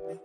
Students,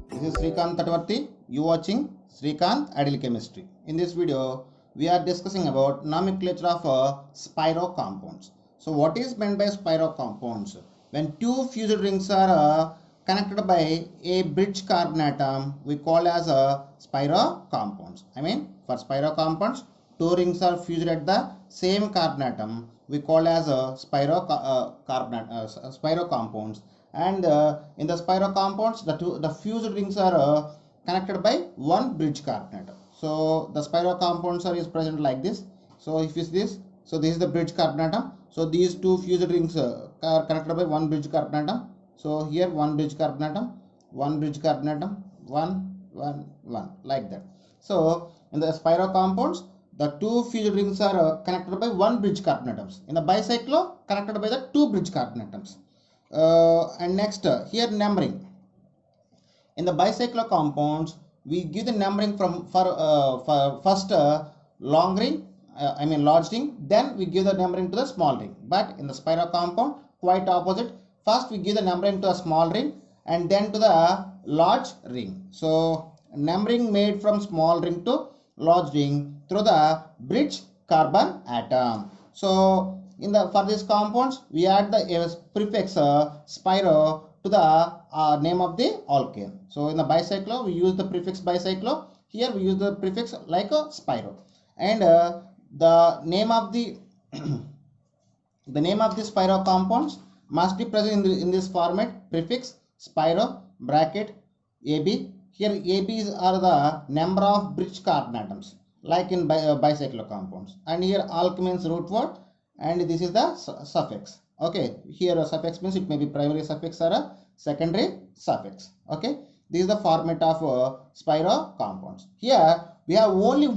this is Srikanth Tatvarthi. You watching Srikanth Ideal Chemistry. In this video, we are discussing about nomenclature of spiro compounds. So, what is meant by spiro compounds? When two fused rings are connected by a bridge carbon atom, we call as spiro compounds. I mean, for spiro compounds, two rings are fused at the same carbon atom. We call as spiro compounds. And in the spiro compounds, the fused rings are connected by one bridge carbon atom. So the spiro compounds is present like this. So if is this, so this is the bridge carbon atom. So these two fused rings are connected by one bridge carbon atom. So here one bridge carbon atom, one bridge carbon atom, one like that. So in the spiro compounds, the two fused rings are connected by one bridge carbon atoms. In the bicyclo, connected by the two bridge carbon atoms. And next here numbering. In the bicyclo compounds, we give the numbering for first long ring, large ring, then we give the numbering to the small ring. But in the spiro compound, quite opposite. First we give the numbering to a small ring and then to the large ring. So numbering made from small ring to large ring through the bridge carbon atom. So for these compounds, we add the prefix spiro to the name of the alkane. So in the bicyclo, we use the prefix bicyclo. Here we use the prefix like a spiro. And the name of the the name of the spiro compounds must be present in this format: prefix spiro bracket AB. Here ABs are the number of bridge carbon atoms, like in bicyclo compounds. And here alk means root word, and this is the suffix. Okay, here a suffix means it may be primary suffix or a secondary suffix. Okay, this is the format of spiro compounds. Here we have only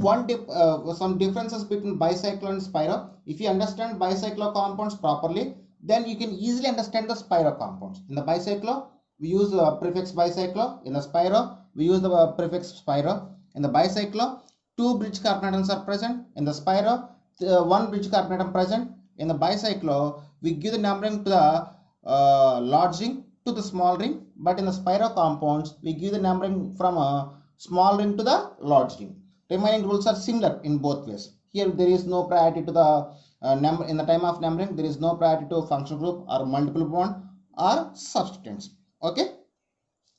some differences between bicyclo and spiro. If you understand bicyclo compounds properly, then you can easily understand the spiro compounds. In the bicyclo, we use the prefix bicyclo. In the spiro, we use the prefix spiro. In the bicyclo, two bridge carbon atoms are present. In the spiro, one bridge carbon atom present. In the bicyclo, we give the numbering to the large ring to the small ring, but in the spiro compounds, we give the numbering from a small ring to the large ring. Remaining rules are similar in both ways. Here there is no priority to the number. In the time of numbering, there is no priority to functional group or multiple bond or substituents. Okay,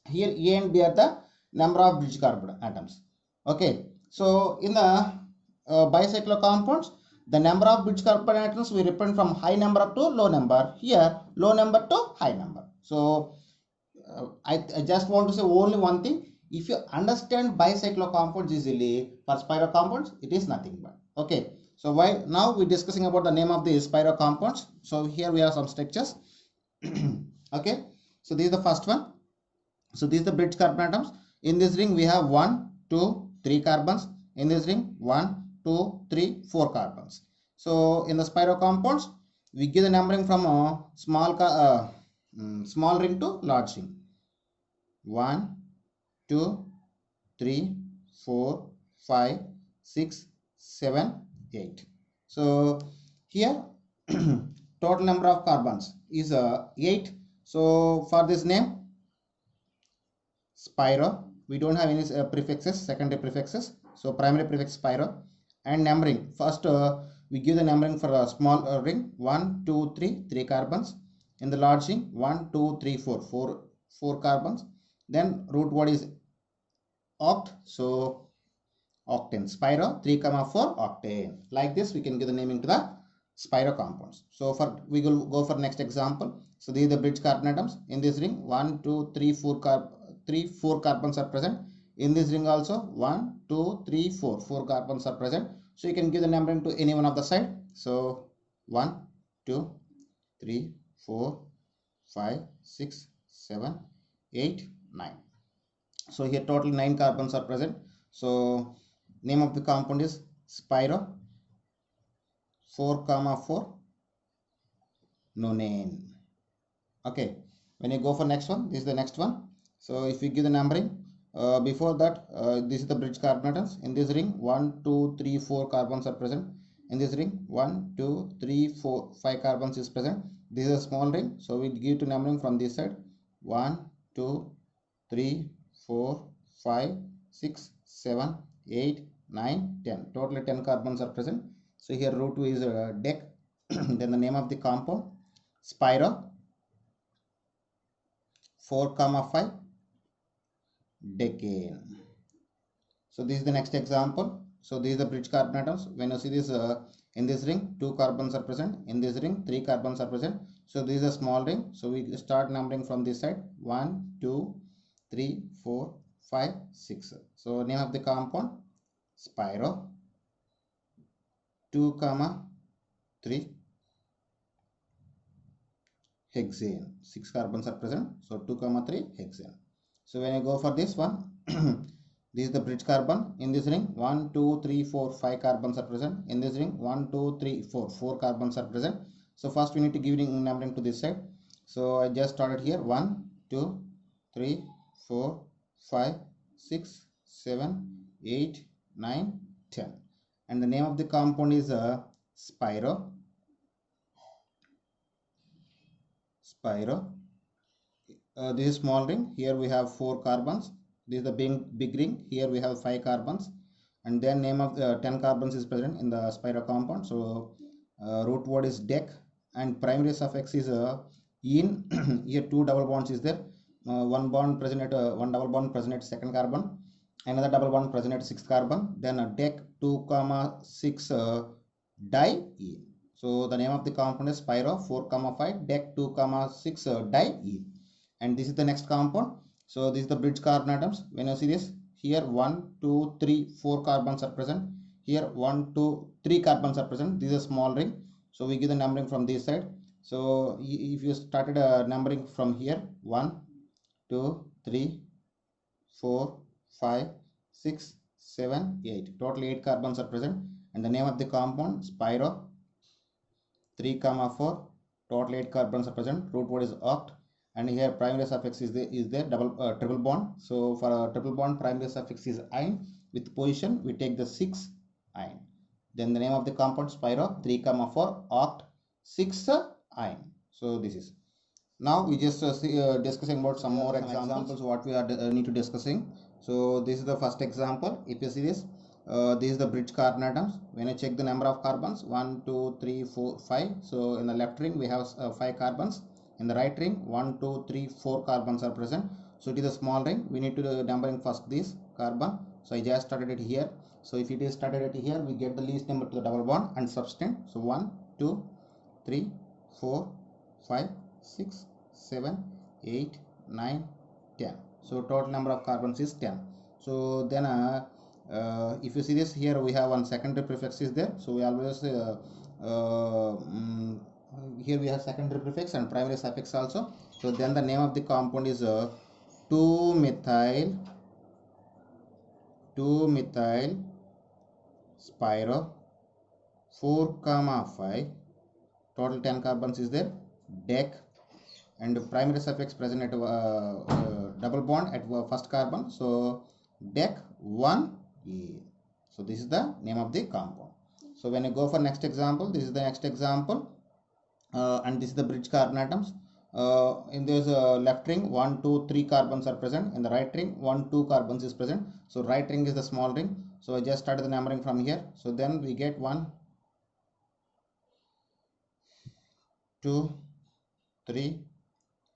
here A and B are the number of bridge carbon atoms. Okay, so in the bicyclo compounds, the number of bridge carbon atoms we represent from high number to low number. Here low number to high number. So I just want to say only one thing. If you understand bicyclo compounds easily, for spiro compounds it is nothing but. Okay, so why now we're discussing about the name of the spiro compounds. So here we have some structures. Okay, so this is the first one. So this is the bridge carbon atoms. In this ring we have 1, 2, 3 carbons. In this ring 1, 2, 3, 4 carbons. So in the spiro compounds, we give the numbering from a small ring to large ring. 1, 2, 3, 4, 5, 6, 7, 8. So here total number of carbons is 8. So for this name spiro, we don't have any prefixes, secondary prefixes. So primary prefix spiro. And numbering, first we give the numbering for a small ring 1, 2, 3, 3 carbons. In the large ring 1, 2, 3, 4 carbons. Then root word is oct, so octane. Spiro 3, 4 octane. Like this we can give the naming to the spiro compounds. So we will go for next example. So these are the bridge carbon atoms. In this ring 1, 2, 3, 4 carbons are present. In this ring also 1, 2, 3, 4 carbons are present. So you can give the numbering to any one of the side. So 1, 2, 3, 4, 5, 6, 7, 8, 9. So here total 9 carbons are present. So name of the compound is spiro 4, 4 nonane. Okay, when you go for next one, this is the next one. So if you give the numbering Before that, this is the bridge carbon atoms. In this ring, 1 2 3 4 carbons are present. In this ring, 1 2 3 4 5 carbons is present. This is a small ring, so we give to numbering from this side. 1 2 3 4 5 6 7 8 9 10. Totally 10 carbons are present. So here root 2 is dec. Then the name of the compound, spiro. 4,5 decane. So this is the next example. So this is the bridge carbon atoms. When you see this, in this ring 2 carbons are present. In this ring 3 carbons are present. So this is a small ring, so we start numbering from this side. 1 2 3 4 5 6. So name of the compound, spiro. 2, 3 hexane. 6 carbons are present, so 2, 3 hexane. So when I go for this one, this is the bridge carbon. In this ring, 1 2 3 4 5 carbons are present. In this ring, 1 2 3 4 4 carbons are present. So first we need to give numbering to this side. So I just started here. 1 2 3 4 5 6 7 8 9 10. And the name of the compound is spiro. This is small ring. Here we have 4 carbons. This is the big ring. Here we have 5 carbons. And then name of the 10 carbons is present in the spiro compound. So root word is dec, and primary suffix is in. Here 2 double bonds is there. One bond present at one double bond present at second carbon. Another double bond present at sixth carbon. Then dec 2, 6 di-ene. So the name of the compound is spiro. 4, 5 dec 2, 6 di-ene. And this is the next compound. So this is the bridge carbon atoms. When you see this, here 1 2 3 4 carbons are present. Here 1 2 3 carbons are present. This is a small ring, so we give the numbering from this side. So if you started numbering from here, 1 2 3 4 5 6 7 8, total 8 carbons are present. And the name of the compound, spiro. 3, 4, total 8 carbons are present. Root word is oct. And here primary suffix is there triple bond. So for a triple bond, primary suffix is "-ine". With position, we take the 6 "-ine". Then the name of the compound, spiro. 3, 4 oct 6 "-ine". So this is. Now we just discussing about some more examples what we are need to discussing. So this is the first example. If you see this, this is the bridge carbon atoms. When I check the number of carbons, 1 2 3 4 5. So in the left ring we have 5 carbons. In the right ring, 1 2 3 4 carbons are present. So it is a small ring. We need to do numbering first this carbon. So I just started it here. So if it is started it here, we get the least number to the double bond and substitute. So 1 2 3 4 5 6 7 8 9 10. So total number of carbons is 10. So then if you see this, here we have one secondary prefix is there. So we always here we have secondary prefix and primary suffix also. So then the name of the compound is 2-methyl spiro. 4, 5, total 10 carbons is there. Dec, and primary suffix present at double bond at first carbon. So dec 1-ene. So this is the name of the compound. So when I go for next example, this is the next example. And this is the bridge carbon atoms. In this left ring, 1 2 3 carbons are present. In the right ring, 1 2 carbons is present. So right ring is the small ring. So I just started the numbering from here. So then we get 1 2 3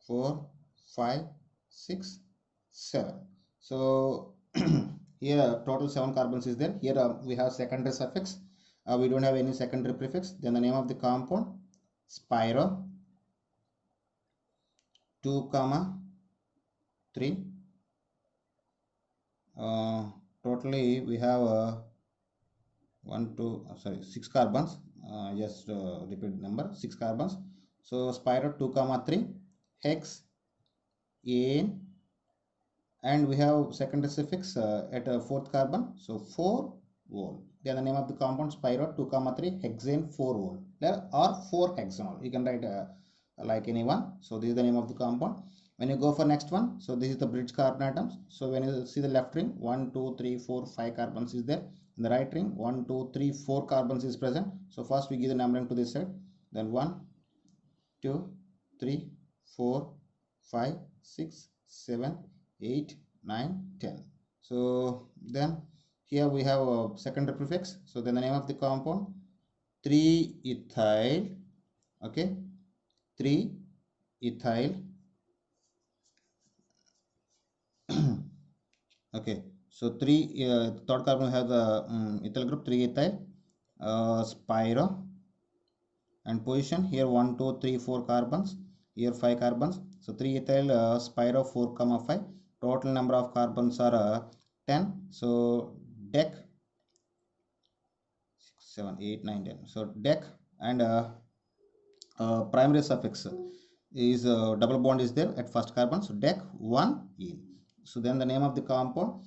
4 5 6 7. So here total 7 carbons is there. Here we have secondary suffix. We don't have any secondary prefix. Then the name of the compound, spiro. 2, 3. Totally we have 6 carbons. Just repeat number, 6 carbons. So spiro 2, 3 hexane, and we have secondary suffix at fourth carbon. So 4-ol. Then the name of the compound, spiro 2, 3 hexane 4-ol or 4-hexanol. You can write like anyone. So this is the name of the compound. When you go for next one, so this is the bridge carbon atoms. So when you see the left ring, 1 2 3 4 5 carbons is there. In the right ring, 1 2 3 4 carbons is present. So first we give the numbering to this side, then 1 2 3 4 5 6 7 8 9 10. So then here we have a secondary prefix. So then the name of the compound, 3-ethyl, okay, 3-ethyl okay. So third carbon has the ethyl group, 3-ethyl spiro, and position here 1 2 3 4 carbons, here 5 carbons. So 3-ethyl spiro 4 comma 5. Total number of carbons are 10. So dec 6 7 8 9 10. So dec, and primary suffix is double bond is there at first carbon, so dec 1 in. So then the name of the compound,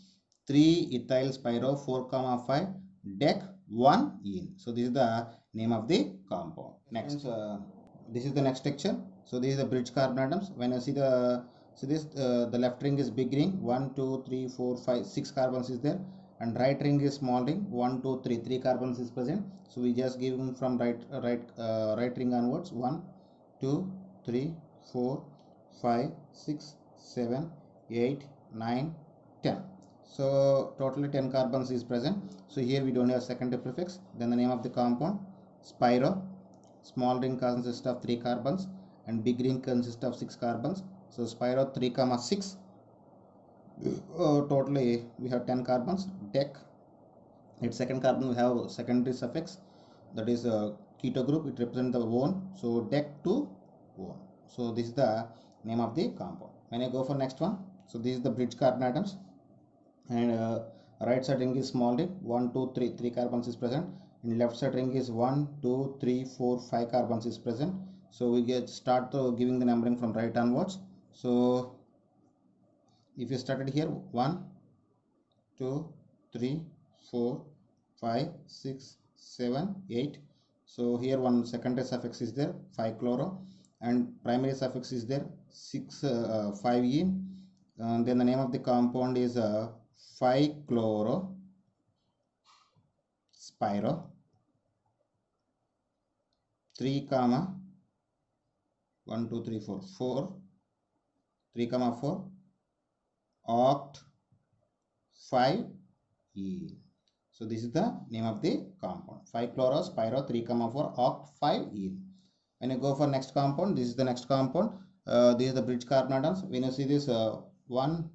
3-ethyl spiro 4 comma 5 dec 1 in. So this is the name of the compound. Next, this is the next texture. So this is the bridge carbon atoms. When you see the the left ring is big ring, 1 2 3 4 5 6 carbons is there, and right ring is small ring, 1 2 3 3 carbons is present. So we just give them from right ring onwards, 1 2 3 4 5 6 7 8 9 10. So totally 10 carbons is present. So here we don't have secondary prefix. Then the name of the compound, spiro. Small ring consists of 3 carbons and big ring consists of 6 carbons. So spiro 3 comma 6. Totally we have 10 carbons. Dec, its second carbon we have secondary suffix, that is keto group, it represents the one. So dec 2 1. So this is the name of the compound. When I go for next one, so this is the bridge carbon atoms, and right side ring is small ring, 1 2 3 3 carbons is present, and left side ring is 1 2 3 4 5 carbons is present. So we start giving the numbering from right onwards. So if you started here, 1 2 3 4 5 6 7 8. So here one secondary suffix is there, 5 chloro, and primary suffix is there, 5 e. Then the name of the compound is 5 chloro spiro 3 comma 1 2 3 4 4 3 comma 4 oct 5 e. So this is the name of the compound, 5 chloro spiro 3 comma 4 oct 5 e. When you go for next compound, this is the next compound. This is the bridge carbon atoms. When you see this one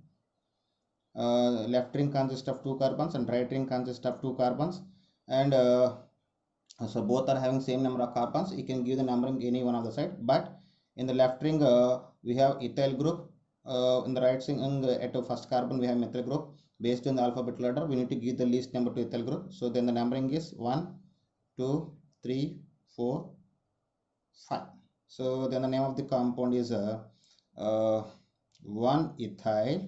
left ring consists of 2 carbons and right ring consists of 2 carbons, and so both are having same number of carbons. You can give the numbering any one of the side, but in the left ring we have ethyl group, in the right ring at the first carbon we have methyl group. Based on the alphabetical order, we need to give the least number to ethyl group. So then the numbering is 1 2 3 4 5. So then the name of the compound is 1-ethyl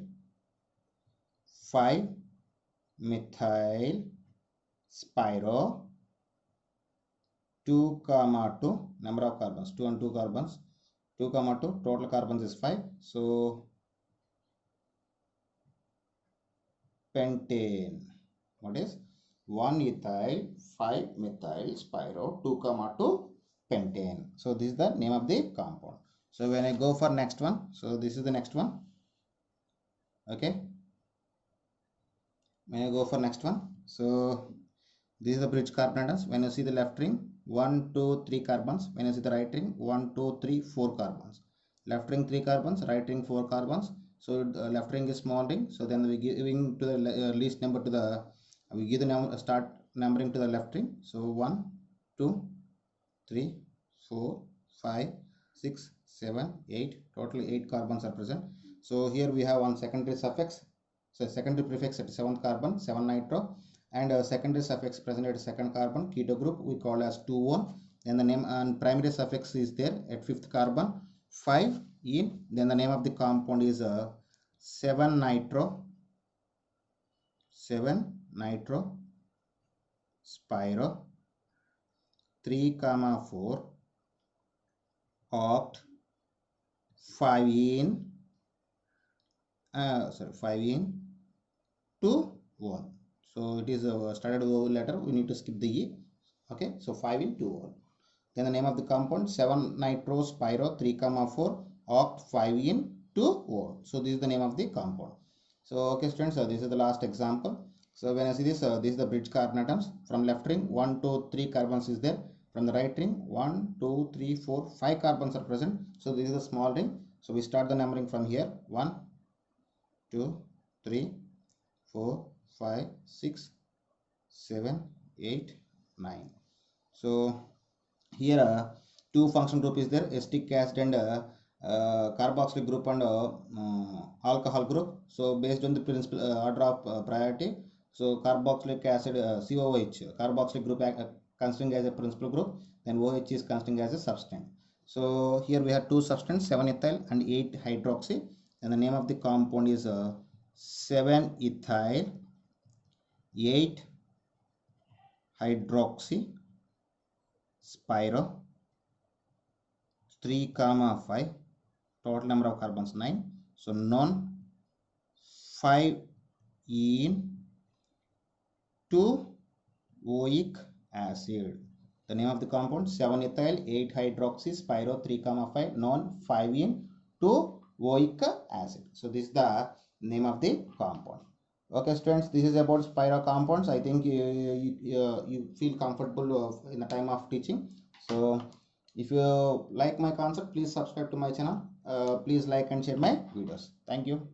5-methyl spiro 2 comma 2, number of carbons 2 and 2 carbons, 2 comma 2, total carbons is 5. So pentane, what is 1-ethyl 5-methyl spiro 2 comma 2 pentane. So this is the name of the compound. So when I go for next one, so this is the next one, okay. When I go for next one, so this is the bridge carbon atoms. When you see the left ring, 1 2 3 carbons. When you see the right ring, 1 2 3 4 carbons. Left ring 3 carbons, right ring 4 carbons. So the left ring is small ring. So then we giving to the least number to the, we give the number, start numbering to the left ring. So 1 2 3 4 5 6 7 8. Totally 8 carbons are present. So here we have one secondary suffix. So secondary prefix at 7th carbon, 7 nitro, and secondary suffix present at second carbon, keto group we call as 2-1. Then the name and primary suffix is there at 5th carbon, 5 in. Then the name of the compound is 7 nitro spiro 3 comma 4 oct 5 in sorry, 5 in 2 1. So it is started with letter, we need to skip the E. Okay, so 5 in 2 1. Then the name of the compound 7 nitro spiro 3 comma 4 oct 5 in 2 1. So this is the name of the compound. So okay students, this is the last example. So when I see this, this is the bridge carbon atoms. From left ring 1 2 3 carbons is there. From the right ring 1 2 3 4 5 carbons are present. So this is a small ring. So we start the numbering from here 1 2 3 4 5 6 7 8 9. So here two function group is there, acetic acid and carboxylic group and alcohol group. So based on the principle order of priority, so carboxylic acid COH carboxylic group considering as a principal group, then OH is considering as a substance. So here we have two substances 7 ethyl and 8 hydroxy, and the name of the compound is 7 ethyl 8 hydroxy spiro 3 comma 5, total number of carbons 9. So non 5 in 2 oic acid. The name of the compound 7 ethyl 8 hydroxy spiro 3 comma 5 non 5 in 2 oic acid. So this is the name of the compound. Okay students, this is about spiro compounds. I think you feel comfortable in the time of teaching. So if you like my concept, please subscribe to my channel. Please like and share my videos. Thank you.